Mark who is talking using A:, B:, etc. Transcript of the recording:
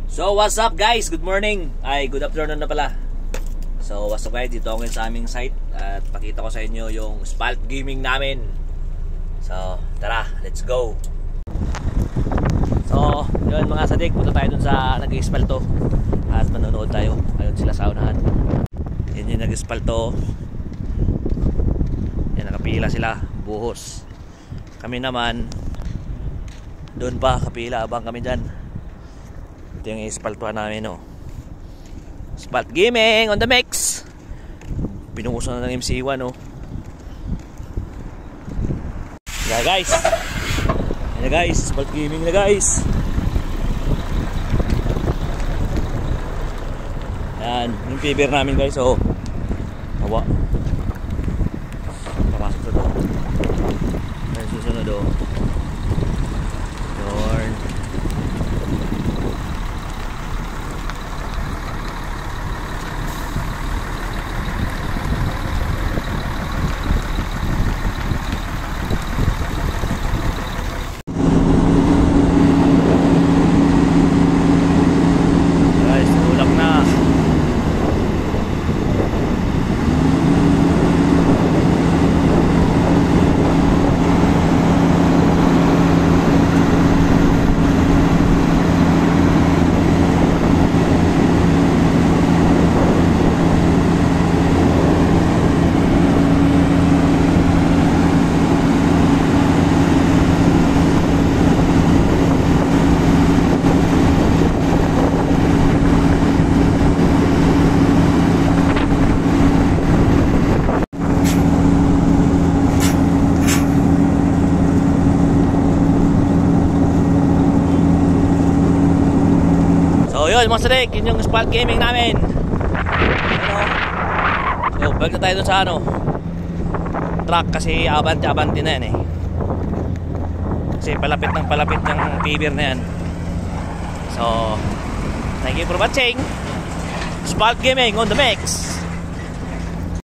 A: So what's up guys? Good morning. Ay, good afternoon na pala. So what's up guys? Dito ako sa aming site at pakita ko sa inyo yung Spalt Gaming namin. So tara, let's go. So yun mga sadik, punta tayo dun sa nag-ispalto at manonood tayo. Ayun sila sa unahan. Yan yung nag-ispalto. Yan, nakapila sila, buhos. Kami naman doon pa kapila, abang kami dyan. Ito yung ispaltuhan namin, no. Spalt Gaming on the mix. Pinuuso na ng MC1, no. Yeah guys, yan na guys, Spalt Gaming na guys. Yan, yung paper namin guys, oh. Hawa. Papasok sa doon. Yan, susunod, oh. Yorn. Yun mga sadik, yun yung Spalt Gaming namin. Ano? So balik na tayo dun sa ano truck kasi abanti na yan eh. Kasi palapit ng palapit yung paver na yan. So thank you for watching. Spalt Gaming on the mix.